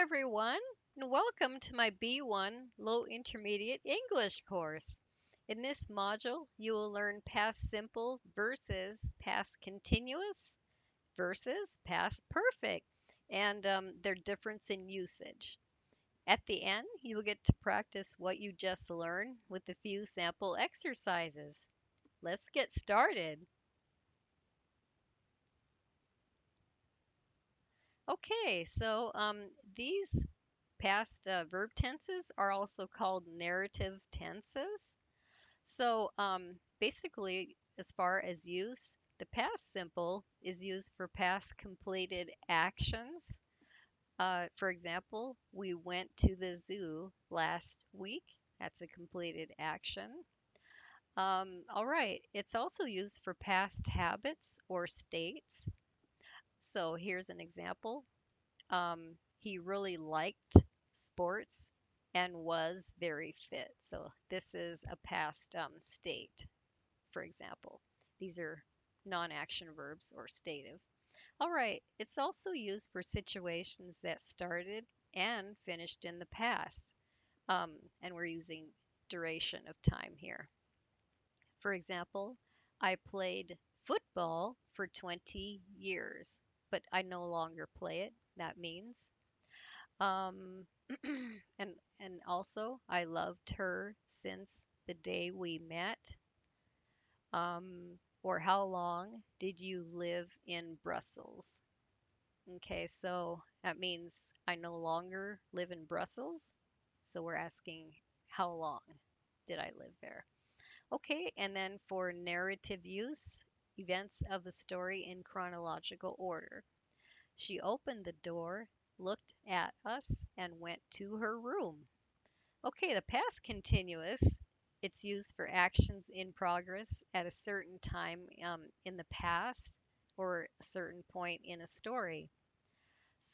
everyone, and welcome to my B1 Low Intermediate English course. In this module, you will learn past simple versus past continuous versus past perfect and their difference in usage. At the end, you will get to practice what you just learned with a few sample exercises. Let's get started. Okay, these past verb tenses are also called narrative tenses. Basically, as far as use, the past simple is used for past completed actions. For example, we went to the zoo last week. That's a completed action. All right, it's also used for past habits or states. So here's an example. He really liked sports and was very fit. So this is a past state, for example. These are non-action verbs or stative. All right, it's also used for situations that started and finished in the past. And we're using duration of time here. For example, I played football for 20 years, but I no longer play it. That means um, and also, I loved her since the day we met. Or how long did you live in Brussels? Okay, so that means I no longer live in Brussels. So we're asking how long did I live there? Okay, and then for narrative use, events of the story in chronological order. She opened the door, looked at us, and went to her room. Okay, the past continuous, it's used for actions in progress at a certain time in the past or a certain point in a story.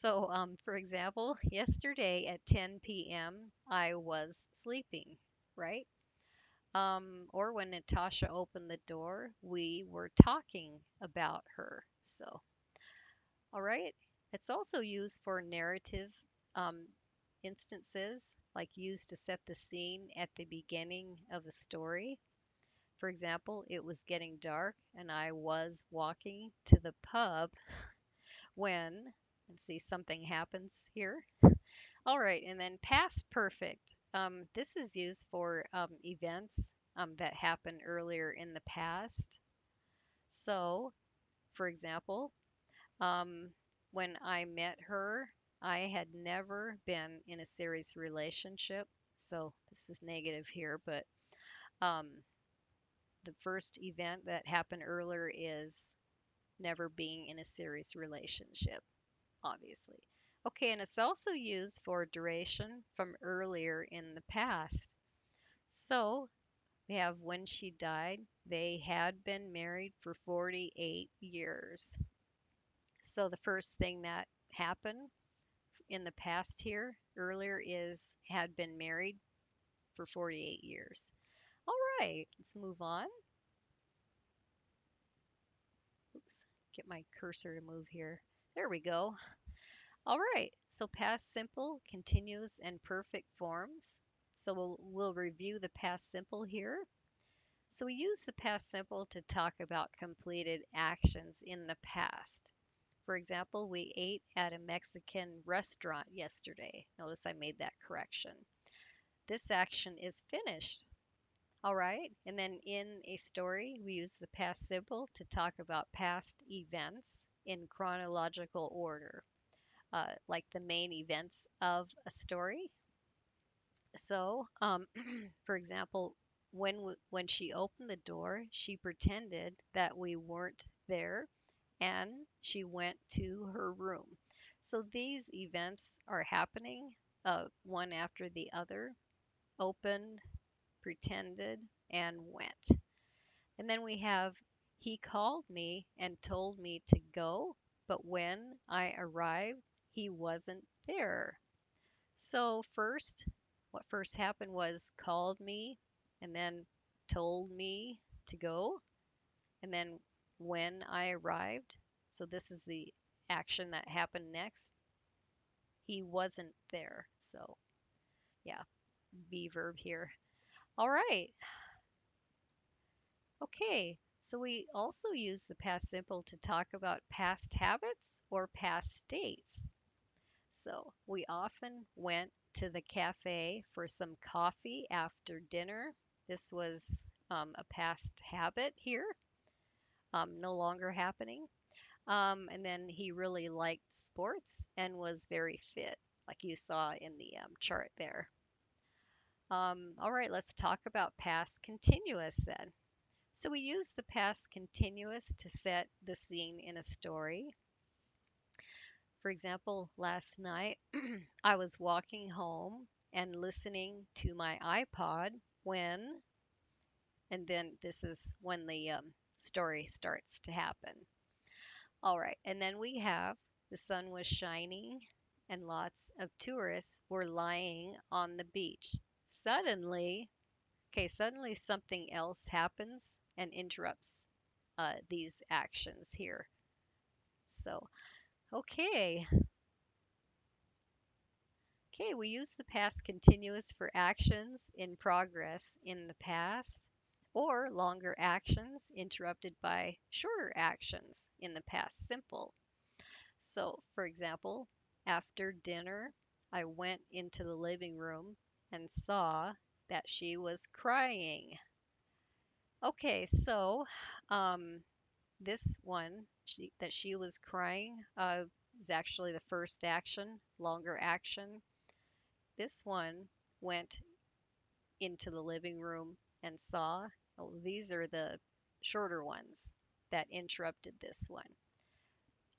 For example, yesterday at 10 p.m., I was sleeping, right? Or when Natasha opened the door, we were talking about her. All right. It's also used for narrative um, instances, like used to set the scene at the beginning of a story. For example, it was getting dark and I was walking to the pub when, let's see, something happens here. All right, and then past perfect. This is used for events that happened earlier in the past. So, for example, Um, when I met her, I had never been in a serious relationship. So this is negative here, but um, the first event that happened earlier is never being in a serious relationship, obviously. Okay, and it's also used for duration from earlier in the past. So we have when she died, they had been married for 48 years. So the first thing that happened in the past here earlier is had been married for 48 years. All right, let's move on. Oops, get my cursor to move here. There we go. All right, so past simple, continuous, and perfect forms. So we'll review the past simple here. So we use the past simple to talk about completed actions in the past. For example, we ate at a Mexican restaurant yesterday. Notice I made that correction. This action is finished. All right. And then in a story, we use the past simple to talk about past events in chronological order, like the main events of a story. For example, when she opened the door, she pretended that we weren't there and she went to her room. So these events are happening one after the other, opened, pretended, and went. And then we have he called me and told me to go, but when I arrived, he wasn't there. So what first happened was called me and then told me to go, and then when I arrived, so this is the action that happened next. he wasn't there. So, yeah, be verb here. All right. Okay. So we also use the past simple to talk about past habits or past states. So we often went to the cafe for some coffee after dinner. This was a past habit here, no longer happening. And then he really liked sports and was very fit, like you saw in the chart there. All right, let's talk about past continuous then. So we use the past continuous to set the scene in a story. For example, last night I was walking home and listening to my iPod when, and then this is when the story starts to happen. All right, and then we have the sun was shining and lots of tourists were lying on the beach. Suddenly, okay, suddenly something else happens and interrupts these actions here. So, okay, okay, we use the past continuous for actions in progress in the past or longer actions interrupted by shorter actions in the past simple. So, for example, after dinner, I went into the living room and saw that she was crying. Okay, so um, this one, that she was crying, is actually the first action, longer action. This one went into the living room and saw, oh, these are the shorter ones that interrupted this one.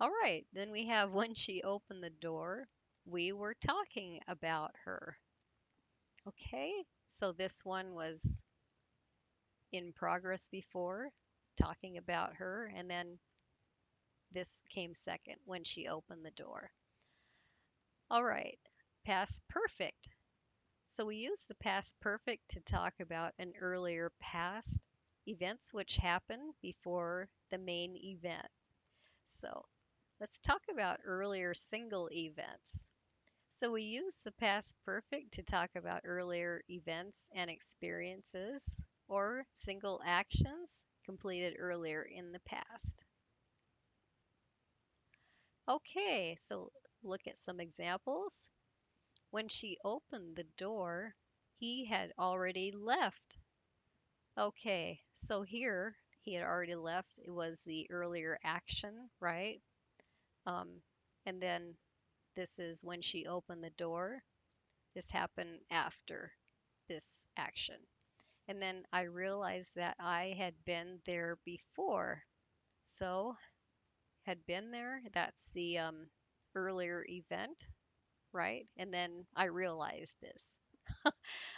All right, then we have when she opened the door, we were talking about her. Okay, so this one was in progress before, talking about her, and then this came second when she opened the door. All right, past perfect. So we use the past perfect to talk about an earlier past, events which happened before the main event. So let's talk about earlier single events. So we use the past perfect to talk about earlier events and experiences or single actions completed earlier in the past. Okay, so look at some examples. When she opened the door, he had already left. Okay, so here he had already left. It was the earlier action, right? Um, and then this is when she opened the door. This happened after this action. And then I realized that I had been there before. So, had been there, that's the earlier event, right? And then I realized this.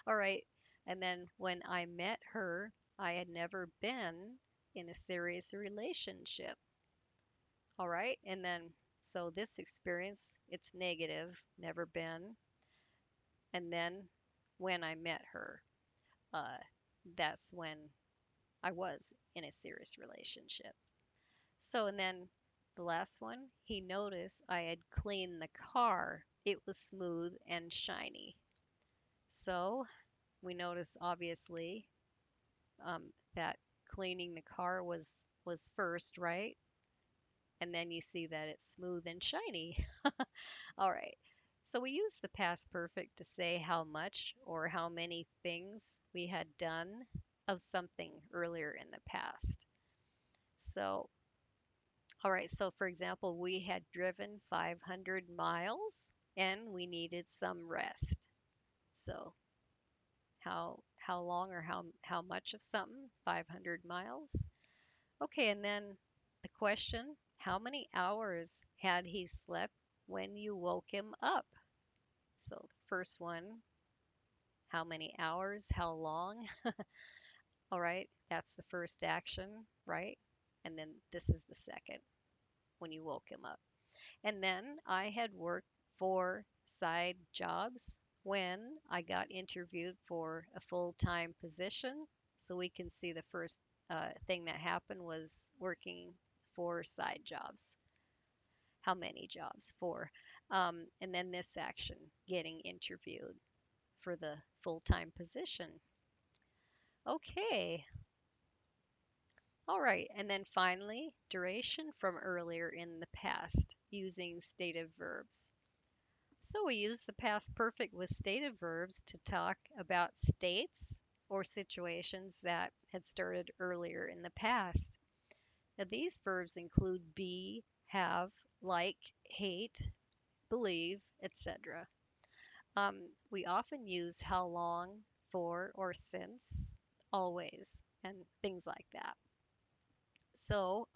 All right. And then when I met her, I had never been in a serious relationship. All right. And then, so this experience, it's negative, never been. And then when I met her, uh, that's when I was in a serious relationship. So, and then the last one, he noticed I had cleaned the car. It was smooth and shiny. So, we notice obviously that cleaning the car was first, right? And then you see that it's smooth and shiny. All right. So we use the past perfect to say how much or how many things we had done of something earlier in the past. So, all right. So for example, we had driven 500 miles and we needed some rest. So how long or how much of something? 500 miles. Okay, and then the question, how many hours had he slept when you woke him up? So the first one, how many hours, how long? All right, that's the first action, right? And then this is the second, when you woke him up. And then I had worked 4 side jobs when I got interviewed for a full-time position. So we can see the first thing that happened was working 4 side jobs. How many jobs? 4. And then this action, getting interviewed for the full-time position. Okay, all right. And then finally, duration from earlier in the past using stative verbs. So we use the past perfect with stative verbs to talk about states or situations that had started earlier in the past. Now, these verbs include be, have, like, hate, believe, etc. We often use how long, for, or since, always, and things like that. So,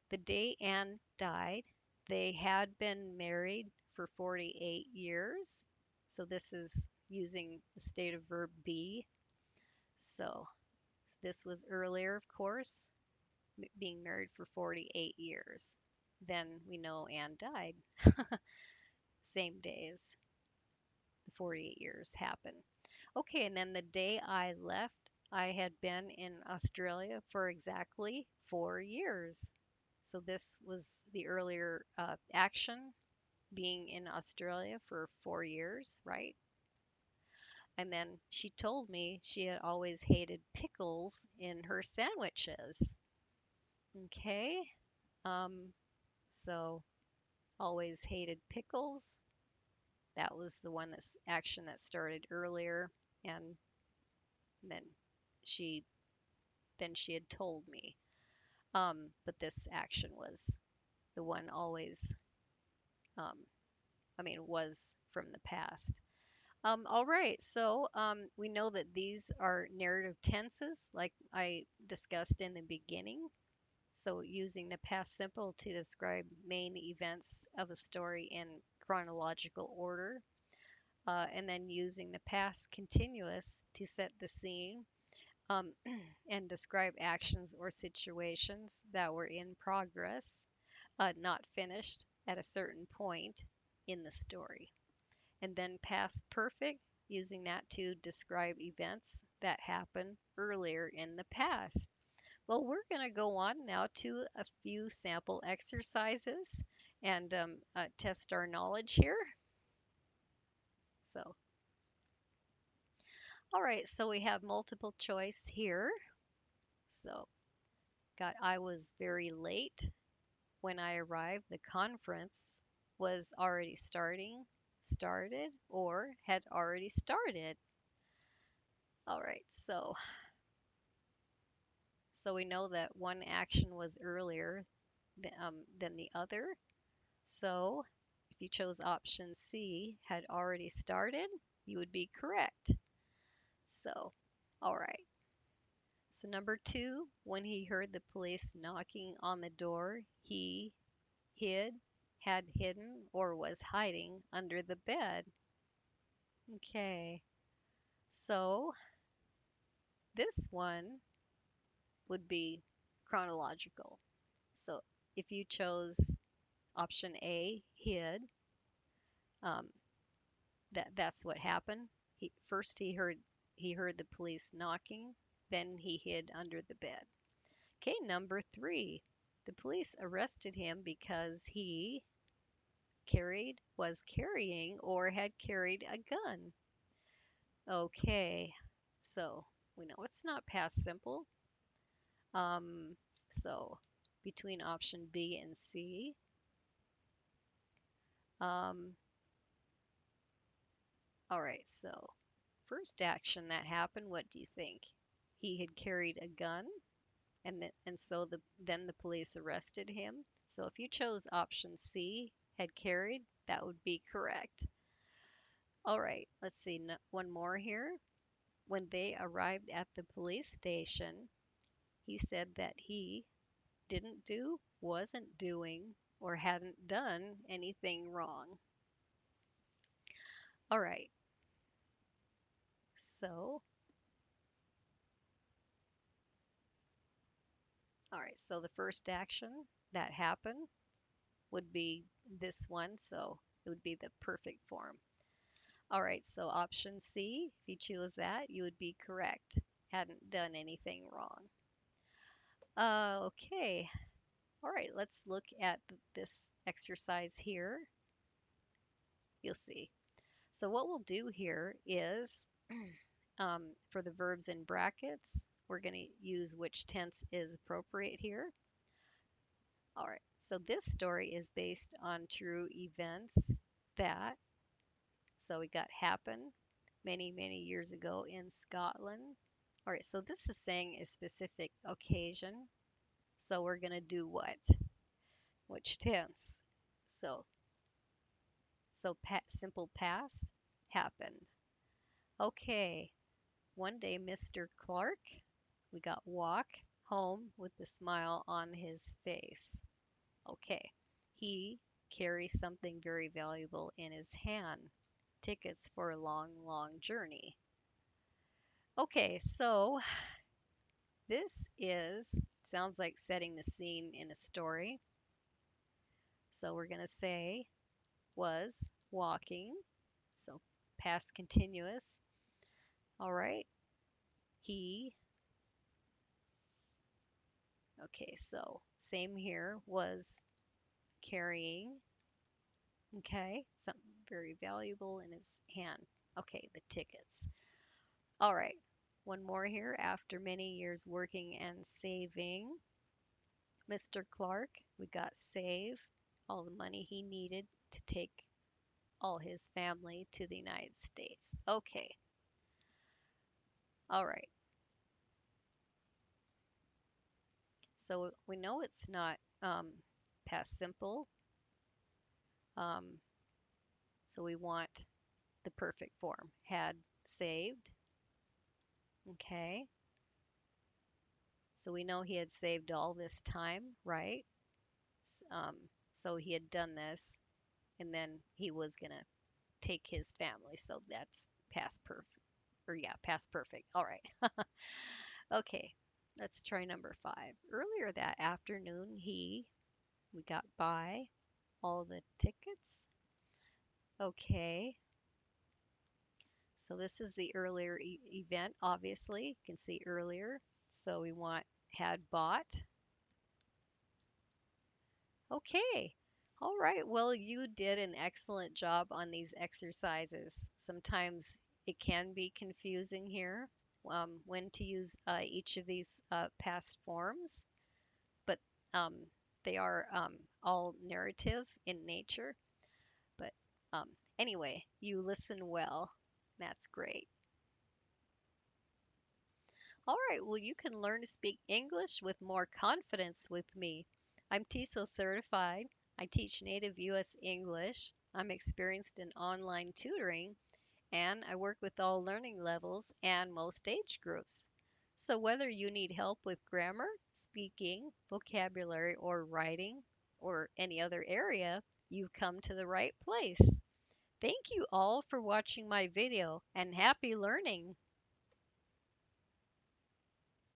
the day Anne died, they had been married for 48 years. So, this is using the stative verb be. So, this was earlier, of course, being married for 48 years. Then we know Anne died. Same days the 48 years happened. Okay, and then the day I left, I had been in Australia for exactly 4 years. So this was the earlier action, being in Australia for 4 years, right? And then she told me she had always hated pickles in her sandwiches. Okay, um, so always hated pickles. That was the one that's action that started earlier, and then she she had told me. But this action was the one always, um, was from the past. All right, so we know that these are narrative tenses, like I discussed in the beginning. So using the past simple to describe main events of a story in chronological order, and then using the past continuous to set the scene, um, and describe actions or situations that were in progress, not finished at a certain point in the story. And then past perfect, using that to describe events that happened earlier in the past. Well, we're going to go on now to a few sample exercises and test our knowledge here. So, all right, so we have multiple choice here. So, got I was very late. When I arrived, the conference was already started, or had already started. All right, so we know that one action was earlier than the other. So if you chose option C, had already started, you would be correct. So, all right. So number two, when he heard the police knocking on the door, he hid, had hidden, or was hiding under the bed. Okay, so this one would be chronological. So if you chose option A, hid, um, that's what happened. He heard the police knocking, then he hid under the bed. Okay, number three, the police arrested him because he was carrying, or had carried a gun. Okay, so we know it's not past simple. Um, so between option B and C, um, all right, so first action that happened, what do you think? He had carried a gun, and so then the police arrested him. So if you chose option C, had carried, that would be correct. All right, let's see, one more here. When they arrived at the police station, he said that he didn't do, wasn't doing, or hadn't done anything wrong. All right, so the first action that happened would be this one, so it would be the perfect form. All right, so option C, if you choose that, you would be correct. Hadn't done anything wrong. Okay, all right, let's look at this exercise here. You'll see. So what we'll do here is for the verbs in brackets, we're going to use which tense is appropriate here. All right, so this story is based on true events that, so we got happen many, many years ago in Scotland. All right, so this is saying a specific occasion. So we're going to do what? Which tense? So, simple past, happened. Okay, one day Mr. Clark, we got walk home with a smile on his face. Okay, he carries something very valuable in his hand, tickets for a long, long journey. Okay, so this is, sounds like setting the scene in a story. So we're going to say was walking, so past continuous. All right, he, okay, so same here, was carrying, okay, something very valuable in his hand. Okay, the tickets. All right, one more here. After many years working and saving, Mr. Clark, we got save all the money he needed to take all his family to the United States. Okay, all right. So we know it's not past simple. Um, so we want the perfect form. Had saved. Okay. So we know he had saved all this time, right? So he had done this and then he was going to take his family. So that's past perfect. Or yeah, past perfect. All right. Okay. Let's try number 5. Earlier that afternoon, we got by all the tickets. Okay. So this is the earlier event, obviously. You can see earlier. So we want had bought. Okay. All right. Well, you did an excellent job on these exercises. Sometimes it can be confusing here when to use each of these past forms, but um, they are all narrative in nature. But um, anyway, you listen well. That's great. All right, well, you can learn to speak English with more confidence with me. I'm TESOL certified. I teach native U.S. English. I'm experienced in online tutoring, and I work with all learning levels and most age groups. So, whether you need help with grammar, speaking, vocabulary, or writing, or any other area, you've come to the right place. Thank you all for watching my video, and happy learning!